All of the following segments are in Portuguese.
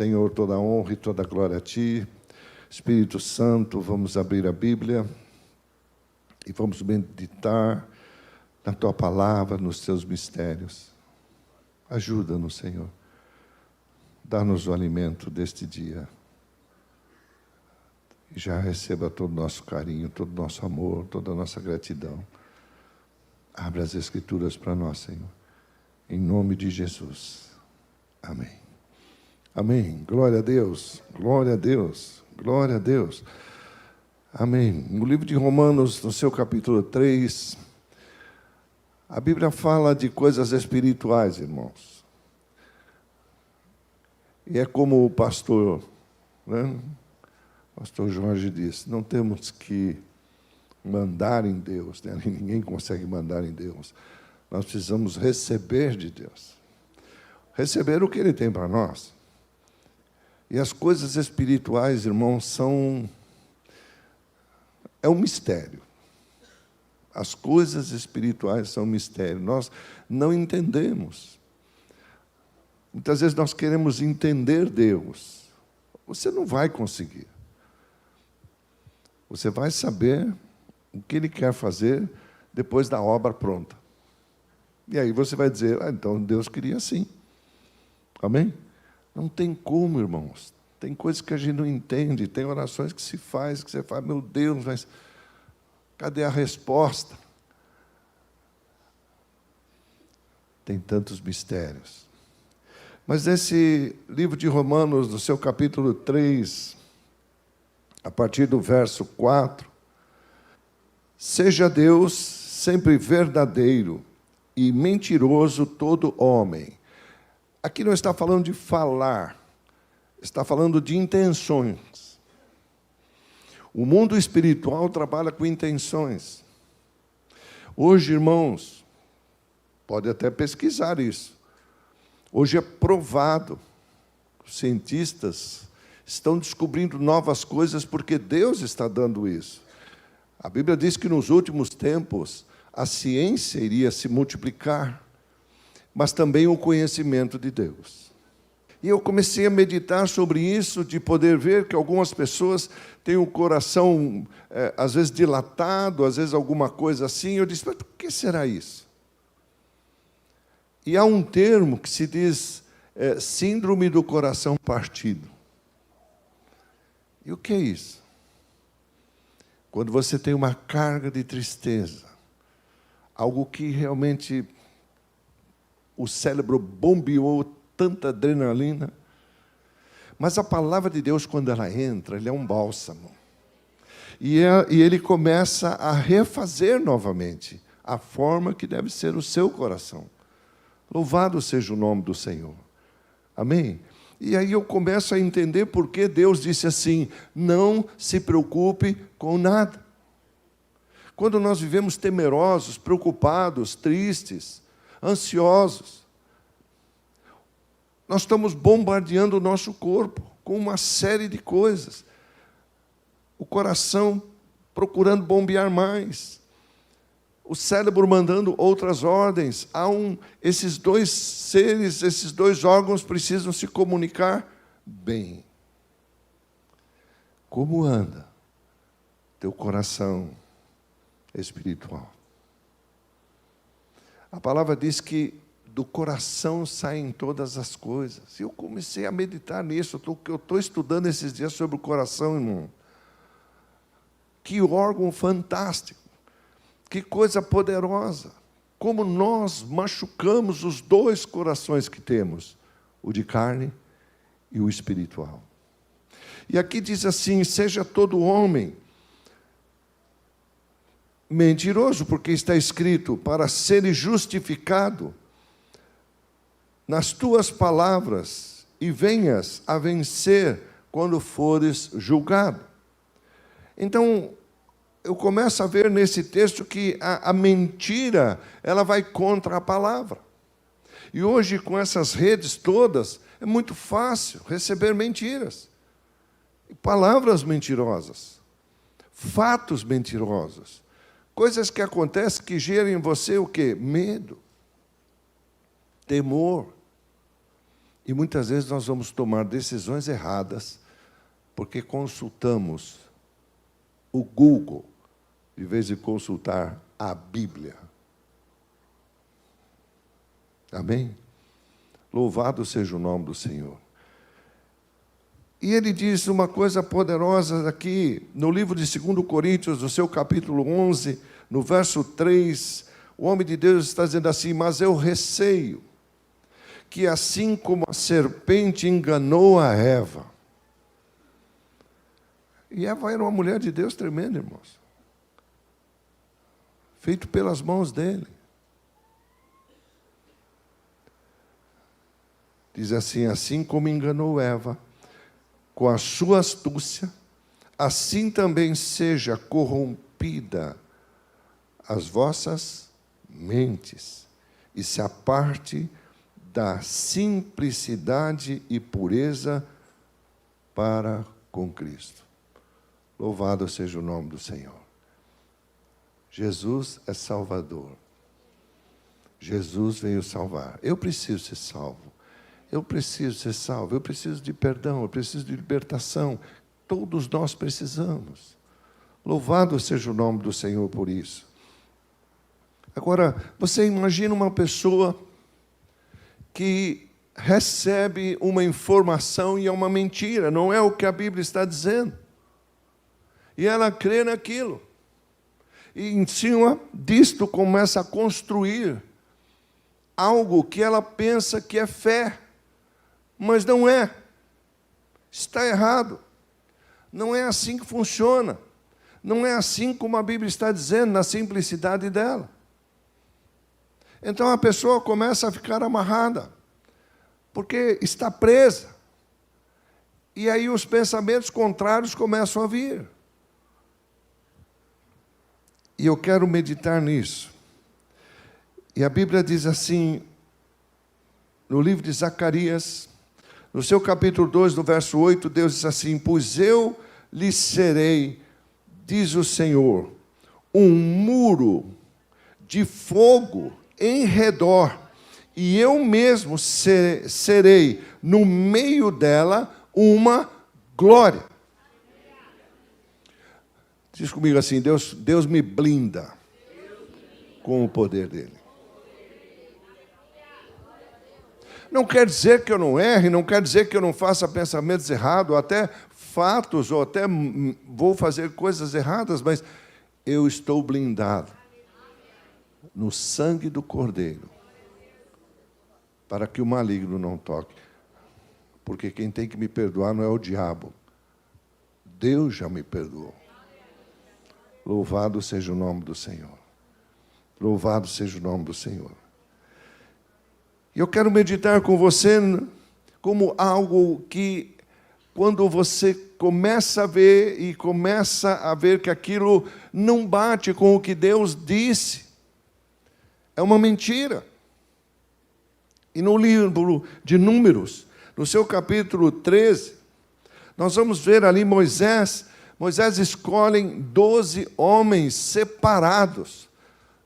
Senhor, toda a honra e toda a glória a Ti. Espírito Santo, vamos abrir a Bíblia e vamos meditar na Tua palavra, nos Teus mistérios. Ajuda-nos, Senhor. Dá-nos o alimento deste dia. E já receba todo o nosso carinho, todo o nosso amor, toda a nossa gratidão. Abra as Escrituras para nós, Senhor. Em nome de Jesus. Amém. Amém. Glória a Deus. Glória a Deus. Glória a Deus. Amém. No livro de Romanos, no seu capítulo 3, a Bíblia fala de coisas espirituais, irmãos. E é como o pastor, né? O pastor Jorge disse, não temos que mandar em Deus, né? Ninguém consegue mandar em Deus. Nós precisamos receber de Deus. Receber o que Ele tem para nós. E as coisas espirituais, irmãos, é um mistério. As coisas espirituais são um mistério. Nós não entendemos. Muitas vezes nós queremos entender Deus. Você não vai conseguir. Você vai saber o que Ele quer fazer depois da obra pronta. E aí você vai dizer, então Deus queria assim. Amém? Não tem como, irmãos. Tem coisas que a gente não entende, tem orações que se faz, que você fala, meu Deus, mas cadê a resposta? Tem tantos mistérios. Mas nesse livro de Romanos, no seu capítulo 3, a partir do verso 4, seja Deus sempre verdadeiro e mentiroso todo homem. Aqui não está falando de falar, está falando de intenções. O mundo espiritual trabalha com intenções. Hoje, irmãos, pode até pesquisar isso. Hoje é provado, os cientistas estão descobrindo novas coisas porque Deus está dando isso. A Bíblia diz que nos últimos tempos a ciência iria se multiplicar, mas também o conhecimento de Deus. E eu comecei a meditar sobre isso, de poder ver que algumas pessoas têm o coração, às vezes, dilatado, às vezes alguma coisa assim. Eu disse, mas o que será isso? E há um termo que se diz síndrome do coração partido. E o que é isso? Quando você tem uma carga de tristeza, algo que realmente o cérebro bombeou tanta adrenalina. Mas a palavra de Deus, quando ela entra, ele é um bálsamo. E ele começa a refazer novamente a forma que deve ser o seu coração. Louvado seja o nome do Senhor. Amém? E aí eu começo a entender por que Deus disse assim, não se preocupe com nada. Quando nós vivemos temerosos, preocupados, tristes, ansiosos, nós estamos bombardeando o nosso corpo com uma série de coisas. O coração procurando bombear mais. O cérebro mandando outras ordens. Esses dois seres, esses dois órgãos precisam se comunicar bem. Como anda teu coração espiritual? A palavra diz que do coração saem todas as coisas. E eu comecei a meditar nisso. Eu estou estudando esses dias sobre o coração, irmão. Que órgão fantástico. Que coisa poderosa. Como nós machucamos os dois corações que temos. O de carne e o espiritual. E aqui diz assim, seja todo homem mentiroso, porque está escrito, para seres justificado nas tuas palavras e venhas a vencer quando fores julgado. Então, eu começo a ver nesse texto que a mentira, ela vai contra a palavra. E hoje, com essas redes todas, é muito fácil receber mentiras. Palavras mentirosas. Fatos mentirosos. Coisas que acontecem que geram em você o quê? Medo. Temor. E muitas vezes nós vamos tomar decisões erradas porque consultamos o Google, em vez de consultar a Bíblia. Amém? Louvado seja o nome do Senhor. E ele diz uma coisa poderosa aqui, no livro de 2 Coríntios, no seu capítulo 11, no verso 3, o homem de Deus está dizendo assim: mas eu receio que assim como a serpente enganou a Eva, e Eva era uma mulher de Deus tremenda, irmãos, feito pelas mãos dele. Diz assim: assim como enganou Eva com a sua astúcia, assim também seja corrompida as vossas mentes, e se aparte da simplicidade e pureza para com Cristo. Louvado seja o nome do Senhor. Jesus é Salvador. Jesus veio salvar. Eu preciso ser salvo. Eu preciso ser salvo, eu preciso de perdão, eu preciso de libertação. Todos nós precisamos. Louvado seja o nome do Senhor por isso. Agora, você imagina uma pessoa que recebe uma informação e é uma mentira, não é o que a Bíblia está dizendo. E ela crê naquilo. E em cima disto começa a construir algo que ela pensa que é fé. Mas não é. Está errado. Não é assim que funciona. Não é assim como a Bíblia está dizendo, na simplicidade dela. Então a pessoa começa a ficar amarrada, porque está presa. E aí os pensamentos contrários começam a vir. E eu quero meditar nisso. E a Bíblia diz assim, no livro de Zacarias, no seu capítulo 2, no verso 8, Deus diz assim: pois eu lhe serei, diz o Senhor, um muro de fogo em redor, e eu mesmo serei no meio dela uma glória. Diz comigo assim: Deus me blinda com o poder dele. Não quer dizer que eu não erre, não quer dizer que eu não faça pensamentos errados, ou até fatos, ou até vou fazer coisas erradas, mas eu estou blindado no sangue do Cordeiro, para que o maligno não toque. Porque quem tem que me perdoar não é o diabo. Deus já me perdoou. Louvado seja o nome do Senhor. Louvado seja o nome do Senhor. E eu quero meditar com você como algo que, quando você começa a ver e começa a ver que aquilo não bate com o que Deus disse, é uma mentira. E no livro de Números, no seu capítulo 13, nós vamos ver ali Moisés escolhe 12 homens separados,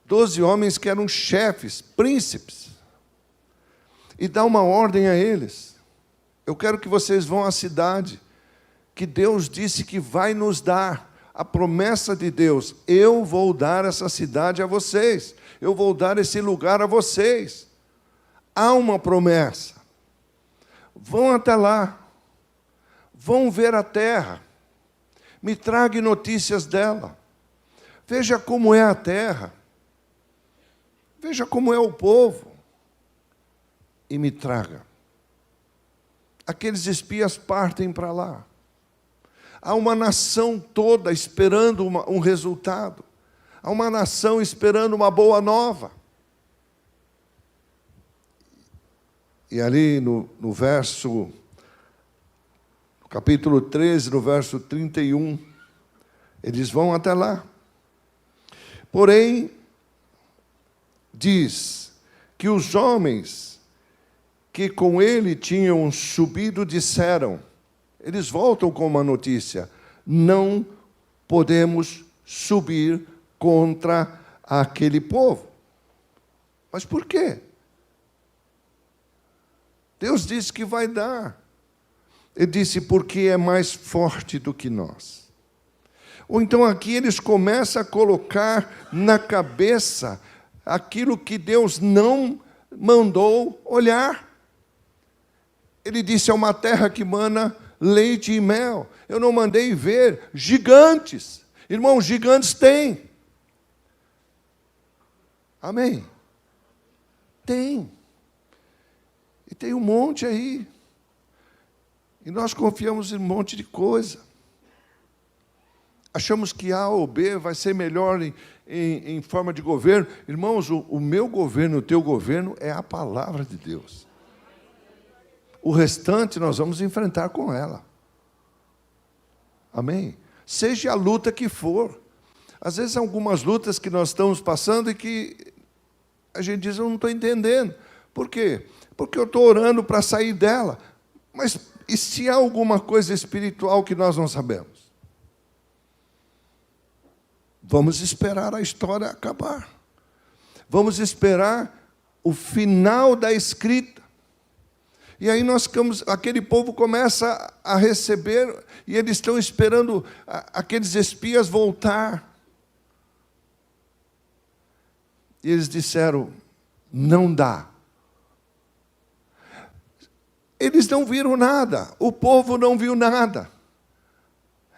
12 homens que eram chefes, príncipes, e dá uma ordem a eles: eu quero que vocês vão à cidade que Deus disse que vai nos dar, a promessa de Deus: eu vou dar essa cidade a vocês, eu vou dar esse lugar a vocês. Há uma promessa. Vão até lá, vão ver a terra, me traga notícias dela, veja como é a terra, veja como é o povo, e me traga. Aqueles espias partem para lá. Há uma nação toda esperando um resultado. Há uma nação esperando uma boa nova. E ali no capítulo 13, no verso 31, eles vão até lá. Porém, diz que os homens que com ele tinham subido disseram, eles voltam com uma notícia: não podemos subir contra aquele povo. Mas por quê? Deus disse que vai dar. Ele disse, porque é mais forte do que nós. Ou então aqui eles começam a colocar na cabeça aquilo que Deus não mandou olhar. Ele disse, é uma terra que mana leite e mel. Eu não mandei ver gigantes. Irmãos, gigantes tem. Amém? Tem. E tem um monte aí. E nós confiamos em um monte de coisa. Achamos que A ou B vai ser melhor em forma de governo. Irmãos, o meu governo, o teu governo é a palavra de Deus. O restante nós vamos enfrentar com ela. Amém? Seja a luta que for. Às vezes, algumas lutas que nós estamos passando e que a gente diz, eu não estou entendendo. Por quê? Porque eu estou orando para sair dela. Mas e se há alguma coisa espiritual que nós não sabemos? Vamos esperar a história acabar. Vamos esperar o final da escrita. E aí nós ficamos, aquele povo começa a receber, e eles estão esperando aqueles espias voltar. E eles disseram, não dá. Eles não viram nada, o povo não viu nada.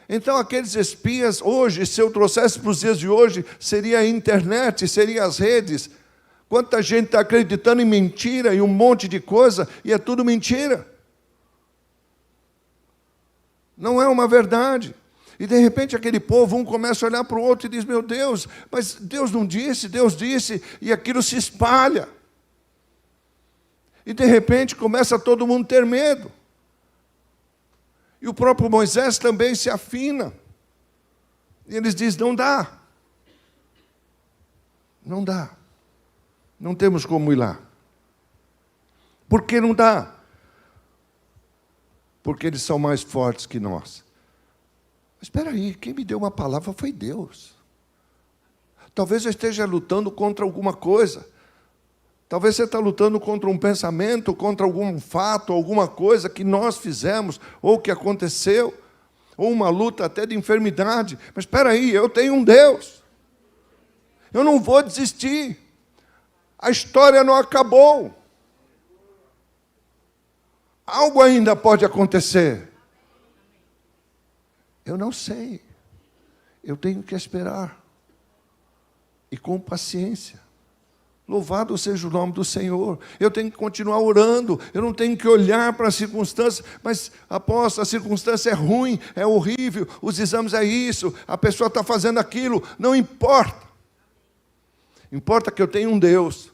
Então, aqueles espias, hoje, se eu trouxesse para os dias de hoje, seria a internet, seria as redes. Quanta gente está acreditando em mentira e um monte de coisa, e é tudo mentira. Não é uma verdade. E, de repente, aquele povo, um começa a olhar para o outro e diz, meu Deus, mas Deus não disse, Deus disse, e aquilo se espalha. E, de repente, começa todo mundo a ter medo. E o próprio Moisés também se afina. E eles dizem, não dá. Não dá. Não temos como ir lá. Por que não dá? Porque eles são mais fortes que nós. Mas espera aí, quem me deu uma palavra foi Deus. Talvez eu esteja lutando contra alguma coisa. Talvez você está lutando contra um pensamento, contra algum fato, alguma coisa que nós fizemos, ou que aconteceu, ou uma luta até de enfermidade. Mas espera aí, eu tenho um Deus. Eu não vou desistir. A história não acabou. Algo ainda pode acontecer. Eu não sei. Eu tenho que esperar. E com paciência. Louvado seja o nome do Senhor. Eu tenho que continuar orando. Eu não tenho que olhar para as circunstâncias. Mas, apóstolo, a circunstância é ruim, é horrível. Os exames é isso. A pessoa está fazendo aquilo. Não importa. Importa que eu tenho um Deus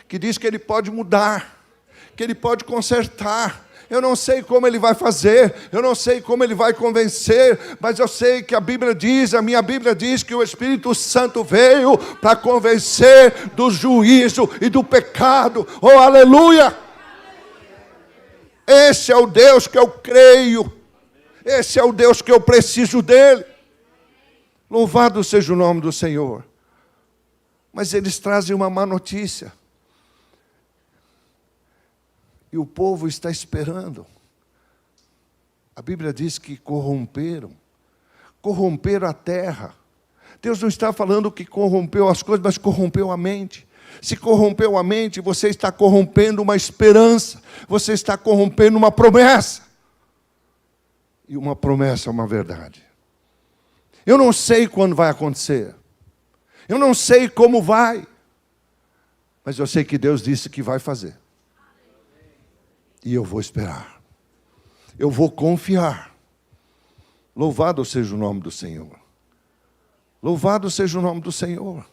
que diz que Ele pode mudar, que Ele pode consertar. Eu não sei como Ele vai fazer, eu não sei como Ele vai convencer, mas eu sei que a Bíblia diz, a minha Bíblia diz que o Espírito Santo veio para convencer do juízo e do pecado. Oh, aleluia! Esse é o Deus que eu creio, esse é o Deus que eu preciso dEle. Louvado seja o nome do Senhor. Mas eles trazem uma má notícia. E o povo está esperando. A Bíblia diz que corromperam a terra. Deus não está falando que corrompeu as coisas, mas corrompeu a mente. Se corrompeu a mente, você está corrompendo uma esperança. Você está corrompendo uma promessa. E uma promessa é uma verdade. Eu não sei quando vai acontecer. Eu não sei como vai. Mas eu sei que Deus disse que vai fazer. E eu vou esperar. Eu vou confiar. Louvado seja o nome do Senhor. Louvado seja o nome do Senhor.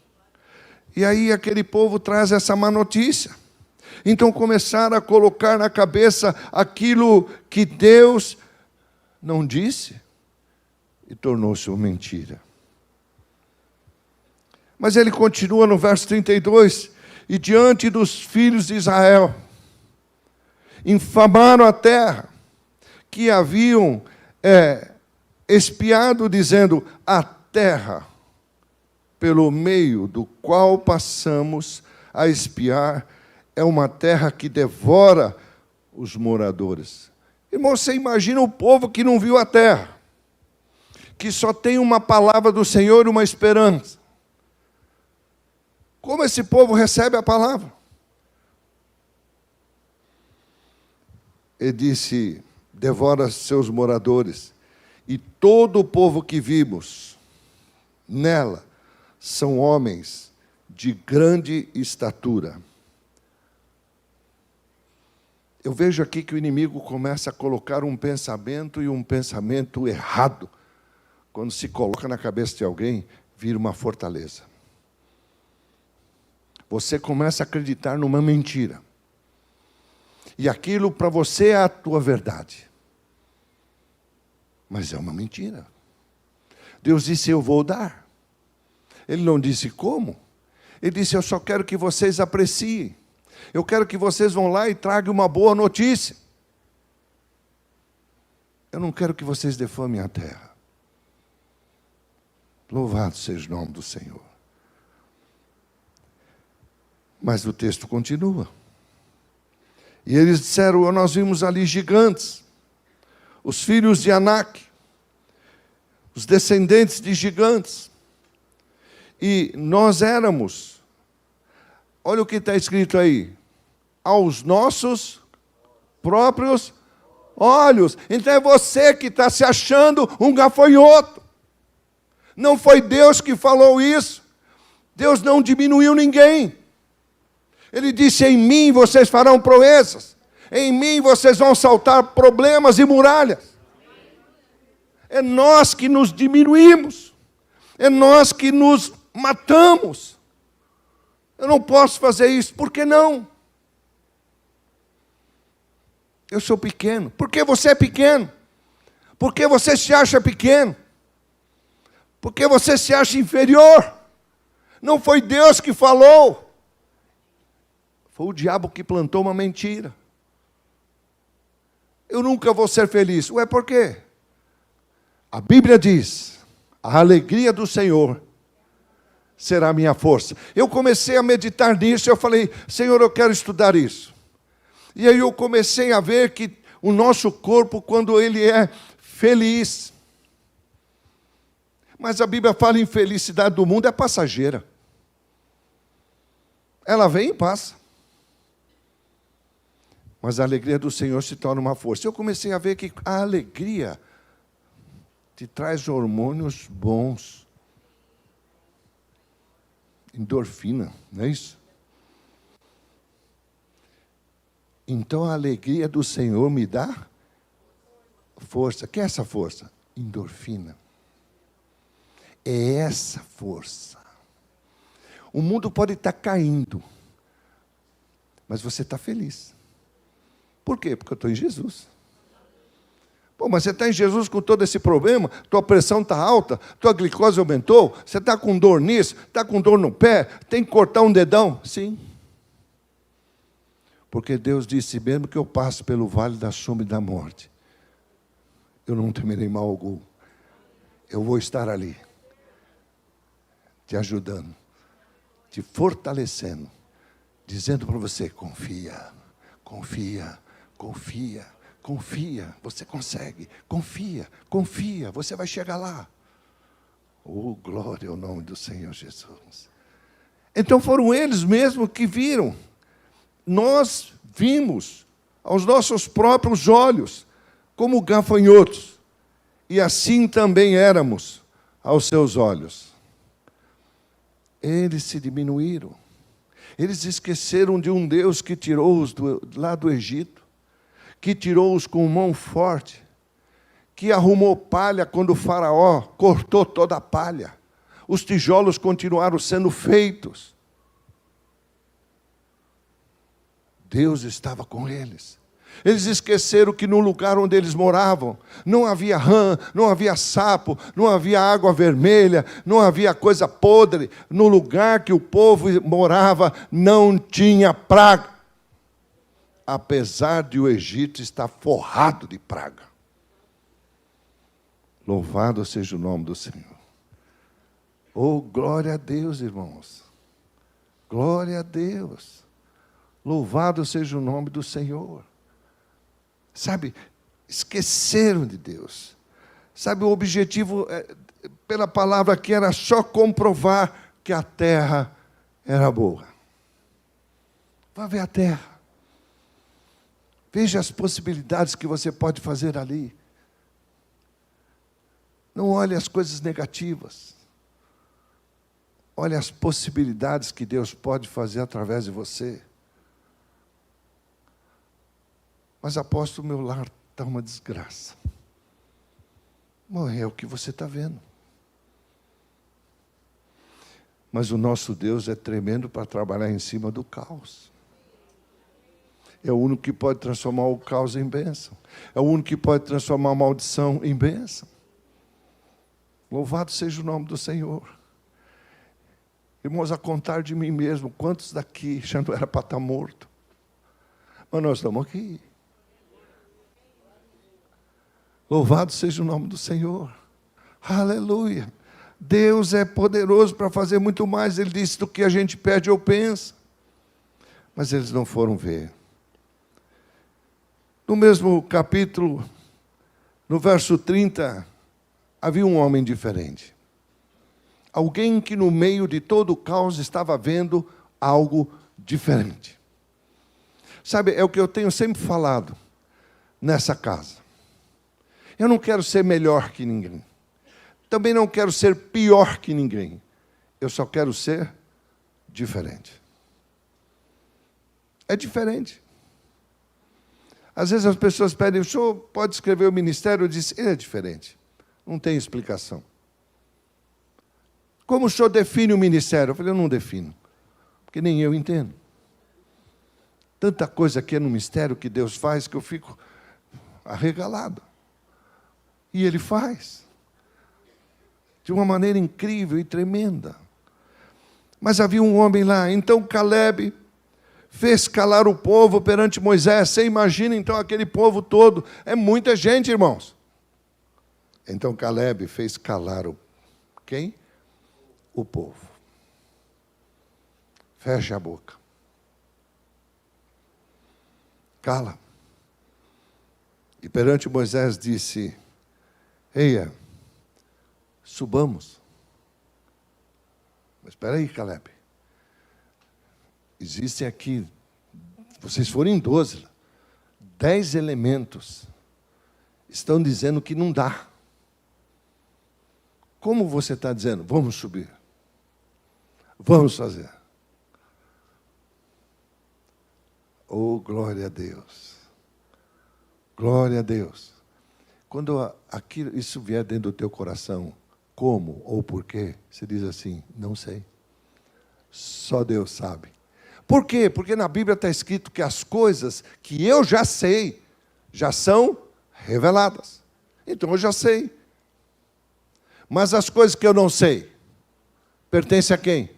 E aí aquele povo traz essa má notícia. Então começaram a colocar na cabeça aquilo que Deus não disse e tornou-se uma mentira. Mas ele continua no verso 32, e diante dos filhos de Israel, infamaram a terra que haviam espiado, dizendo, a terra pelo meio do qual passamos a espiar é uma terra que devora os moradores. Irmão, você imagina o povo que não viu a terra, que só tem uma palavra do Senhor e uma esperança. Como esse povo recebe a palavra? Ele disse: devora seus moradores, e todo o povo que vimos nela são homens de grande estatura. Eu vejo aqui que o inimigo começa a colocar um pensamento, e um pensamento errado. Quando se coloca na cabeça de alguém, vira uma fortaleza. Você começa a acreditar numa mentira. E aquilo para você é a tua verdade. Mas é uma mentira. Deus disse: eu vou dar. Ele não disse como. Ele disse: eu só quero que vocês apreciem. Eu quero que vocês vão lá e tragam uma boa notícia. Eu não quero que vocês defamem a terra. Louvado seja o nome do Senhor. Mas o texto continua. E eles disseram: nós vimos ali gigantes, os filhos de Anak, os descendentes de gigantes. E nós éramos, olha o que está escrito aí, aos nossos próprios olhos. Então é você que está se achando um gafanhoto. Não foi Deus que falou isso. Deus não diminuiu ninguém. Ele disse: em mim vocês farão proezas. Em mim vocês vão saltar problemas e muralhas. É nós que nos diminuímos. É nós que nos matamos. Eu não posso fazer isso. Por que não? Eu sou pequeno. Por que você é pequeno? Por que você se acha pequeno? Por que você se acha inferior? Não foi Deus que falou. Foi o diabo que plantou uma mentira. Eu nunca vou ser feliz. Ué, por quê? A Bíblia diz: a alegria do Senhor será a minha força. Eu comecei a meditar nisso, eu falei: Senhor, eu quero estudar isso. E aí eu comecei a ver que o nosso corpo, quando ele é feliz, mas a Bíblia fala em felicidade do mundo, é passageira. Ela vem e passa. Mas a alegria do Senhor se torna uma força. Eu comecei a ver que a alegria te traz hormônios bons. Endorfina, não é isso? Então a alegria do Senhor me dá força. O que é essa força? Endorfina. É essa força. O mundo pode estar caindo, mas você está feliz. Por quê? Porque eu estou em Jesus. Pô, mas você está em Jesus com todo esse problema, tua pressão está alta, tua glicose aumentou, você está com dor nisso, está com dor no pé, tem que cortar um dedão. Sim. Porque Deus disse: mesmo que eu passe pelo vale da sombra e da morte, eu não temerei mal algum. Eu vou estar ali, te ajudando, te fortalecendo, dizendo para você: confia, confia, confia, confia, você consegue, confia, confia, você vai chegar lá. Oh, glória ao nome do Senhor Jesus. Então foram eles mesmos que viram. Nós vimos aos nossos próprios olhos como gafanhotos, e assim também éramos aos seus olhos. Eles se diminuíram. Eles esqueceram de um Deus que tirou-os lá do Egito, que tirou-os com mão forte, que arrumou palha quando o faraó cortou toda a palha. Os tijolos continuaram sendo feitos. Deus estava com eles. Eles esqueceram que no lugar onde eles moravam não havia rã, não havia sapo, não havia água vermelha, não havia coisa podre. No lugar que o povo morava não tinha praga. Apesar de o Egito estar forrado de praga. Louvado seja o nome do Senhor. Oh, glória a Deus, irmãos. Glória a Deus. Louvado seja o nome do Senhor. Sabe, esqueceram de Deus. Sabe, o objetivo, pela palavra aqui, era só comprovar que a terra era boa. Vá ver a terra. Veja as possibilidades que você pode fazer ali. Não olhe as coisas negativas. Olhe as possibilidades que Deus pode fazer através de você. Mas apóstolo, meu lar está uma desgraça. Bom, é o que você está vendo. Mas o nosso Deus é tremendo para trabalhar em cima do caos. É o único que pode transformar o caos em bênção. É o único que pode transformar a maldição em bênção. Louvado seja o nome do Senhor. Irmãos, a contar de mim mesmo, quantos daqui já não era para estar morto? Mas nós estamos aqui. Louvado seja o nome do Senhor. Aleluia. Deus é poderoso para fazer muito mais. Ele disse do que a gente pede ou pensa. Mas eles não foram ver. No mesmo capítulo, no verso 30, havia um homem diferente. Alguém que no meio de todo o caos estava vendo algo diferente. Sabe, é o que eu tenho sempre falado nessa casa. Eu não quero ser melhor que ninguém. Também não quero ser pior que ninguém. Eu só quero ser diferente. É diferente. Às vezes as pessoas pedem, o senhor pode escrever o ministério? Eu disse, é diferente. Não tem explicação. Como o senhor define o ministério? Eu falei, eu não defino. Porque nem eu entendo. Tanta coisa aqui no mistério que Deus faz que eu fico arregalado. E Ele faz. De uma maneira incrível e tremenda. Mas havia um homem lá. Então Caleb fez calar o povo perante Moisés. Você imagina então aquele povo todo. É muita gente, irmãos. Então Caleb fez calar quem? O povo. Feche a boca. Cala. E perante Moisés disse, eia, subamos. Mas espera aí, Caleb. Existem aqui, vocês foram em 12, 10 elementos. Estão dizendo que não dá. Como você está dizendo? Vamos subir. Vamos fazer. Oh, glória a Deus. Glória a Deus. Quando isso vier dentro do teu coração, como ou por quê, você diz assim, não sei. Só Deus sabe. Por quê? Porque na Bíblia está escrito que as coisas que eu já sei, já são reveladas. Então eu já sei. Mas as coisas que eu não sei, pertencem a quem?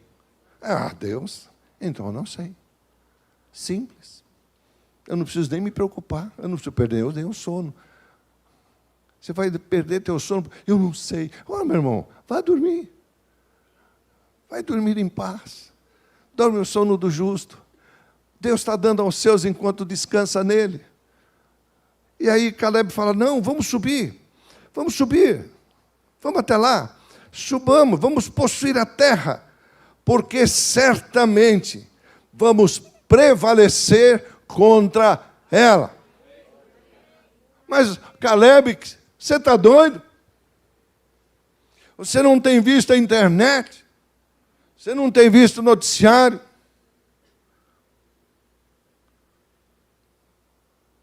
A Deus. Então eu não sei. Simples. Eu não preciso nem me preocupar. Eu não preciso perder o sono. Você vai perder teu sono? Eu não sei. Meu irmão, vai dormir. Vai dormir em paz. Dorme o sono do justo. Deus está dando aos seus enquanto descansa nele. E aí Caleb fala, não, vamos subir. Vamos subir. Vamos até lá. Subamos, vamos possuir a terra. Porque certamente vamos prevalecer contra ela. Mas Caleb, você está doido? Você não tem visto a internet? Você não tem visto o noticiário?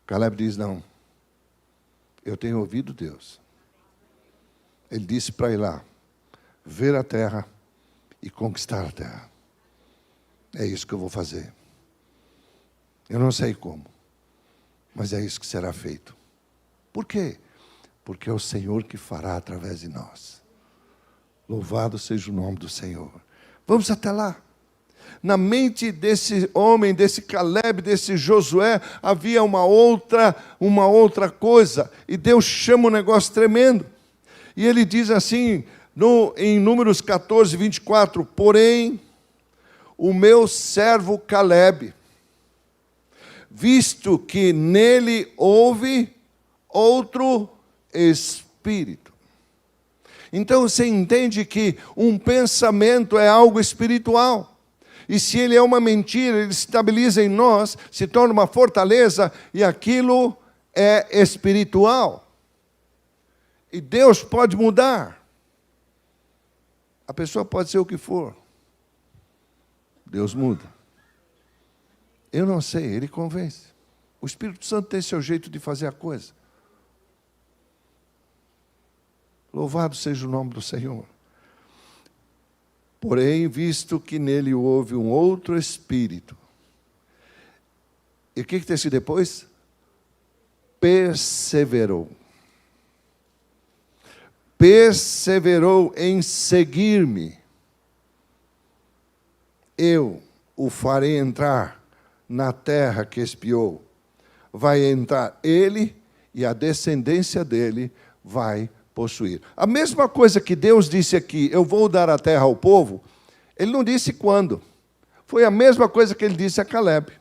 Caleb diz, não. Eu tenho ouvido Deus. Ele disse para ir lá, ver a terra e conquistar a terra. É isso que eu vou fazer. Eu não sei como, mas é isso que será feito. Por quê? Porque é o Senhor que fará através de nós. Louvado seja o nome do Senhor. Vamos até lá. Na mente desse homem, desse Caleb, desse Josué, havia uma outra coisa. E Deus chama um negócio tremendo. E ele diz assim, em Números 14, 24, porém, o meu servo Caleb visto que nele houve outro espírito. Então você entende que um pensamento é algo espiritual. E se ele é uma mentira, ele se estabiliza em nós, se torna uma fortaleza, e aquilo é espiritual. E Deus pode mudar. A pessoa pode ser o que for. Deus muda. Eu não sei, Ele convence. O Espírito Santo tem seu jeito de fazer a coisa. Louvado seja o nome do Senhor. Porém, visto que nele houve um outro Espírito. E o que está escrito depois? Perseverou. Perseverou em seguir-me. Eu o farei entrar na terra que espiou. Vai entrar ele e a descendência dele vai possuir. A mesma coisa que Deus disse aqui, eu vou dar a terra ao povo, ele não disse quando. Foi a mesma coisa que ele disse a Caleb.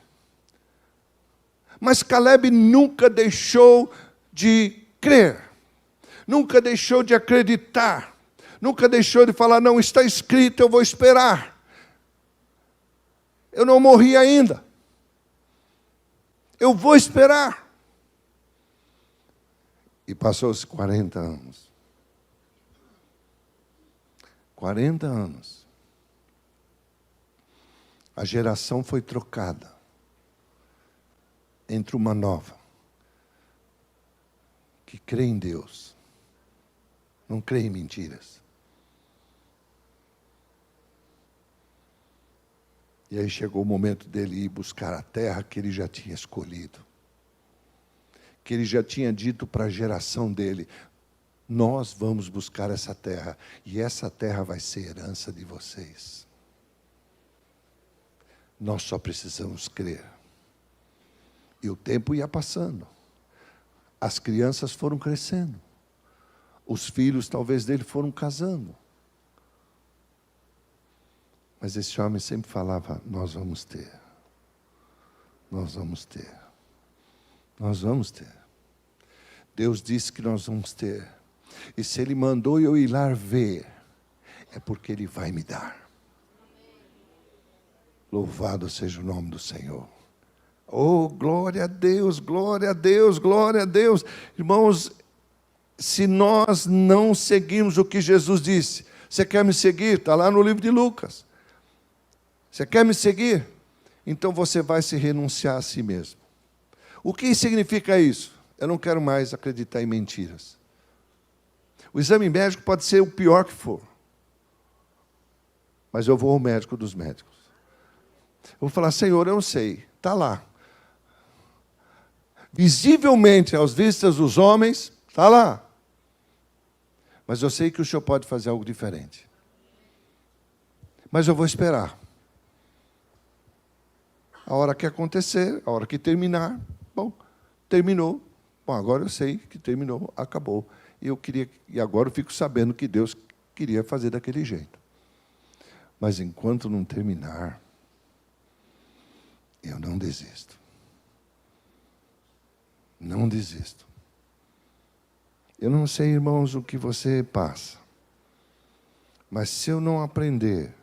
Mas Caleb nunca deixou de crer. Nunca deixou de acreditar. Nunca deixou de falar, não, está escrito, eu vou esperar. Eu não morri ainda. Eu vou esperar. E passou-se 40 anos. 40 anos. A geração foi trocada. Entre uma nova. Que crê em Deus. Não crê em mentiras. E aí chegou o momento dele ir buscar a terra que ele já tinha escolhido. Que ele já tinha dito para a geração dele, nós vamos buscar essa terra, e essa terra vai ser herança de vocês. Nós só precisamos crer. E o tempo ia passando. As crianças foram crescendo. Os filhos, talvez, dele foram casando. Mas esse homem sempre falava, nós vamos ter. Nós vamos ter. Nós vamos ter. Deus disse que nós vamos ter. E se Ele mandou eu ir lá ver, é porque Ele vai me dar. Louvado seja o nome do Senhor. Oh, glória a Deus, glória a Deus, glória a Deus. Irmãos, se nós não seguirmos o que Jesus disse, você quer me seguir? Está lá no livro de Lucas. Você quer me seguir? Então você vai se renunciar a si mesmo. O que significa isso? Eu não quero mais acreditar em mentiras. O exame médico pode ser o pior que for. Mas eu vou ao médico dos médicos. Eu vou falar, Senhor, eu não sei. Está lá. Visivelmente, aos vistas dos homens, está lá. Mas eu sei que o Senhor pode fazer algo diferente. Mas eu vou esperar. A hora que acontecer, a hora que terminar, bom, terminou. Bom, agora eu sei que terminou, acabou. E agora eu fico sabendo que Deus queria fazer daquele jeito. Mas enquanto não terminar, eu não desisto. Não desisto. Eu não sei, irmãos, o que você passa. Mas se eu não aprender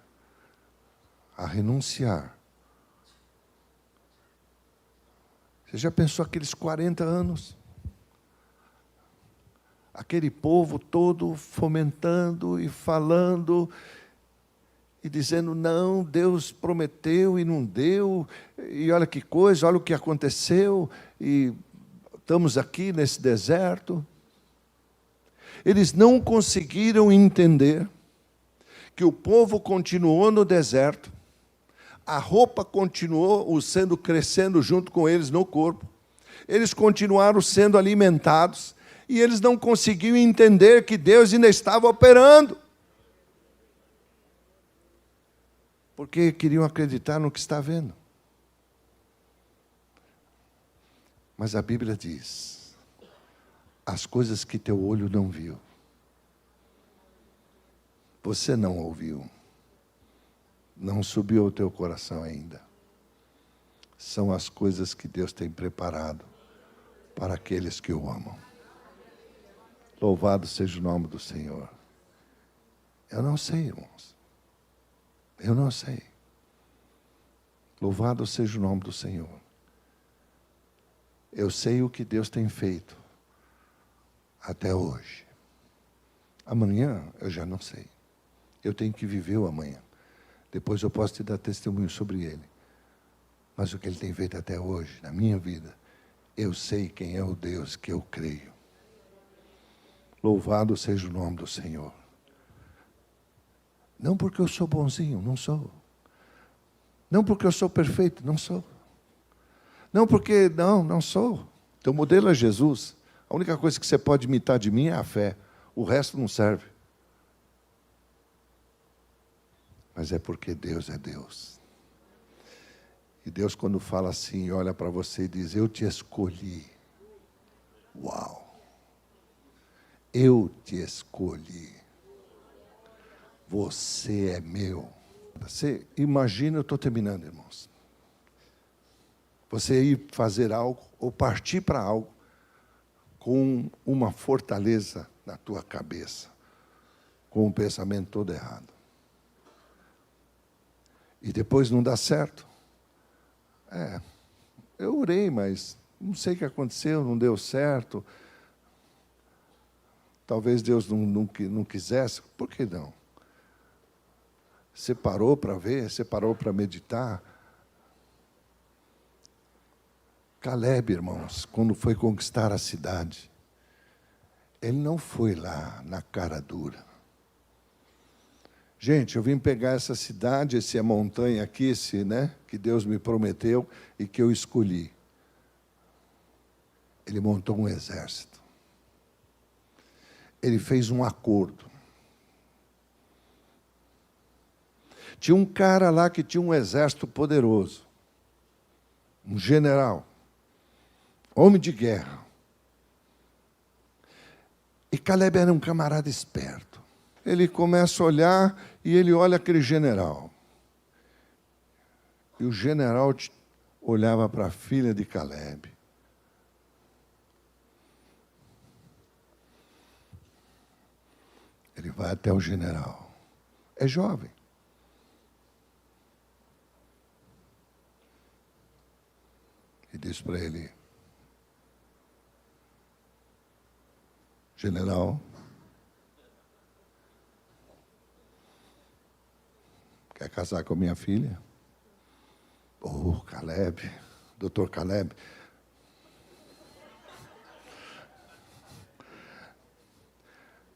a renunciar. Você já pensou aqueles 40 anos? Aquele povo todo fomentando e falando e dizendo, não, Deus prometeu e não deu, e olha que coisa, olha o que aconteceu, e estamos aqui nesse deserto. Eles não conseguiram entender que o povo continuou no deserto, a roupa continuou crescendo junto com eles no corpo, eles continuaram sendo alimentados, e eles não conseguiam entender que Deus ainda estava operando. Porque queriam acreditar no que está vendo. Mas a Bíblia diz, as coisas que teu olho não viu, você não ouviu, não subiu ao teu coração ainda, são as coisas que Deus tem preparado para aqueles que o amam. Louvado seja o nome do Senhor. Eu não sei, irmãos. Eu não sei. Louvado seja o nome do Senhor. Eu sei o que Deus tem feito até hoje. Amanhã eu já não sei. Eu tenho que viver o amanhã. Depois eu posso te dar testemunho sobre ele. Mas o que ele tem feito até hoje, na minha vida, eu sei quem é o Deus que eu creio. Louvado seja o nome do Senhor. Não porque eu sou bonzinho, não sou. Não porque eu sou perfeito, não sou. Não porque, não sou. Teu modelo é Jesus. A única coisa que você pode imitar de mim é a fé. O resto não serve. Mas é porque Deus é Deus. E Deus, quando fala assim, olha para você e diz, eu te escolhi. Uau! Eu te escolhi. Você é meu. Você imagina, eu estou terminando, irmãos. Você ir fazer algo, ou partir para algo, com uma fortaleza na tua cabeça, com um pensamento todo errado. E depois não dá certo. Eu orei, mas não sei o que aconteceu, não deu certo. Talvez Deus não quisesse. Por que não? Você parou para ver? Você parou para meditar? Caleb, irmãos, quando foi conquistar a cidade, ele não foi lá na cara dura. Gente, eu vim pegar essa cidade, essa montanha aqui, que Deus me prometeu e que eu escolhi. Ele montou um exército. Ele fez um acordo. Tinha um cara lá que tinha um exército poderoso. Um general. Homem de guerra. E Caleb era um camarada esperto. Ele começa a olhar e ele olha aquele general. E o general olhava para a filha de Caleb. Ele vai até o general. É jovem. E diz para ele, general, quer casar com a minha filha? Oh, Caleb, doutor Caleb.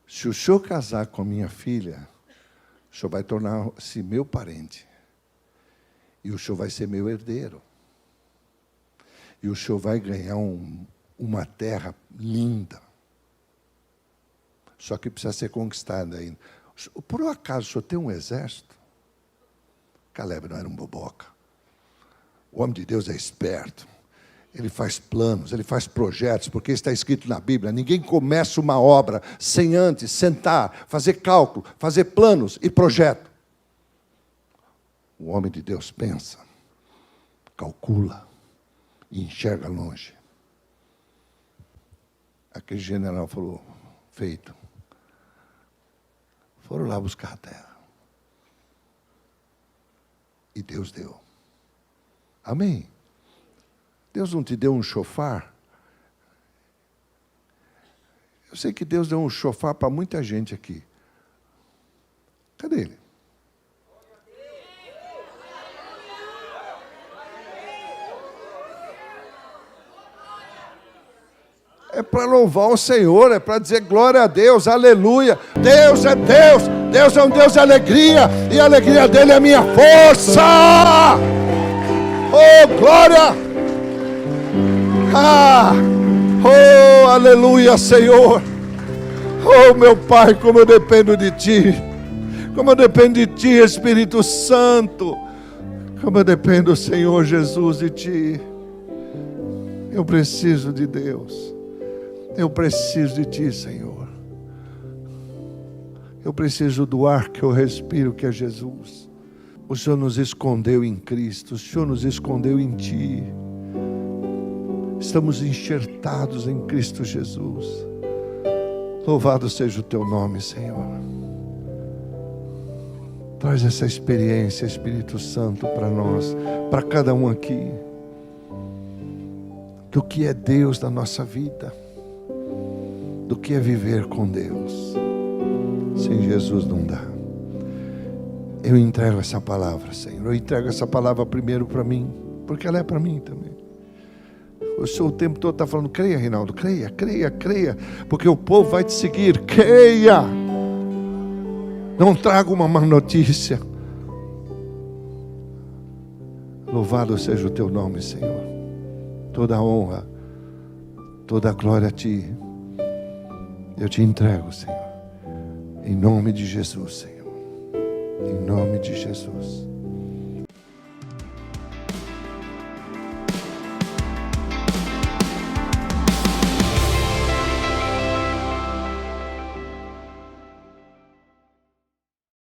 Se o senhor casar com a minha filha, o senhor vai tornar-se meu parente. E o senhor vai ser meu herdeiro. E o senhor vai ganhar uma terra linda. Só que precisa ser conquistada ainda. Por um acaso, o senhor tem um exército? Caleb não era um boboca. O homem de Deus é esperto. Ele faz planos, ele faz projetos, porque está escrito na Bíblia, ninguém começa uma obra sem antes sentar, fazer cálculo, fazer planos e projeto. O homem de Deus pensa, calcula e enxerga longe. Aquele general falou, feito. Foram lá buscar a terra. E Deus deu. Amém? Deus não te deu um chofar? Eu sei que Deus deu um chofar para muita gente aqui. Cadê ele? É para louvar o Senhor, é para dizer glória a Deus, aleluia. Deus é Deus, Deus é um Deus de alegria, e a alegria dele é a minha força. Oh, glória! Oh, aleluia, Senhor. Oh, meu Pai, como eu dependo de Ti. Como eu dependo de Ti, Espírito Santo. Como eu dependo, Senhor Jesus, de Ti. Eu preciso de Deus. Eu preciso de Ti, Senhor. Eu preciso do ar que eu respiro, que é Jesus. O Senhor nos escondeu em Cristo, o Senhor nos escondeu em Ti. Estamos enxertados em Cristo Jesus. Louvado seja o Teu nome, Senhor. Traz essa experiência, Espírito Santo, para nós, para cada um aqui. Do que é Deus na nossa vida, do que é viver com Deus. Sem Jesus não dá. Eu entrego essa palavra, Senhor. Eu entrego essa palavra primeiro para mim, porque ela é para mim também. O Senhor o tempo todo está falando: creia, Reinaldo, creia, creia, creia, porque o povo vai te seguir. Creia. Não traga uma má notícia. Louvado seja o Teu nome, Senhor. Toda a honra, toda a glória a Ti. Eu te entrego, Senhor. Em nome de Jesus, Senhor. Em nome de Jesus.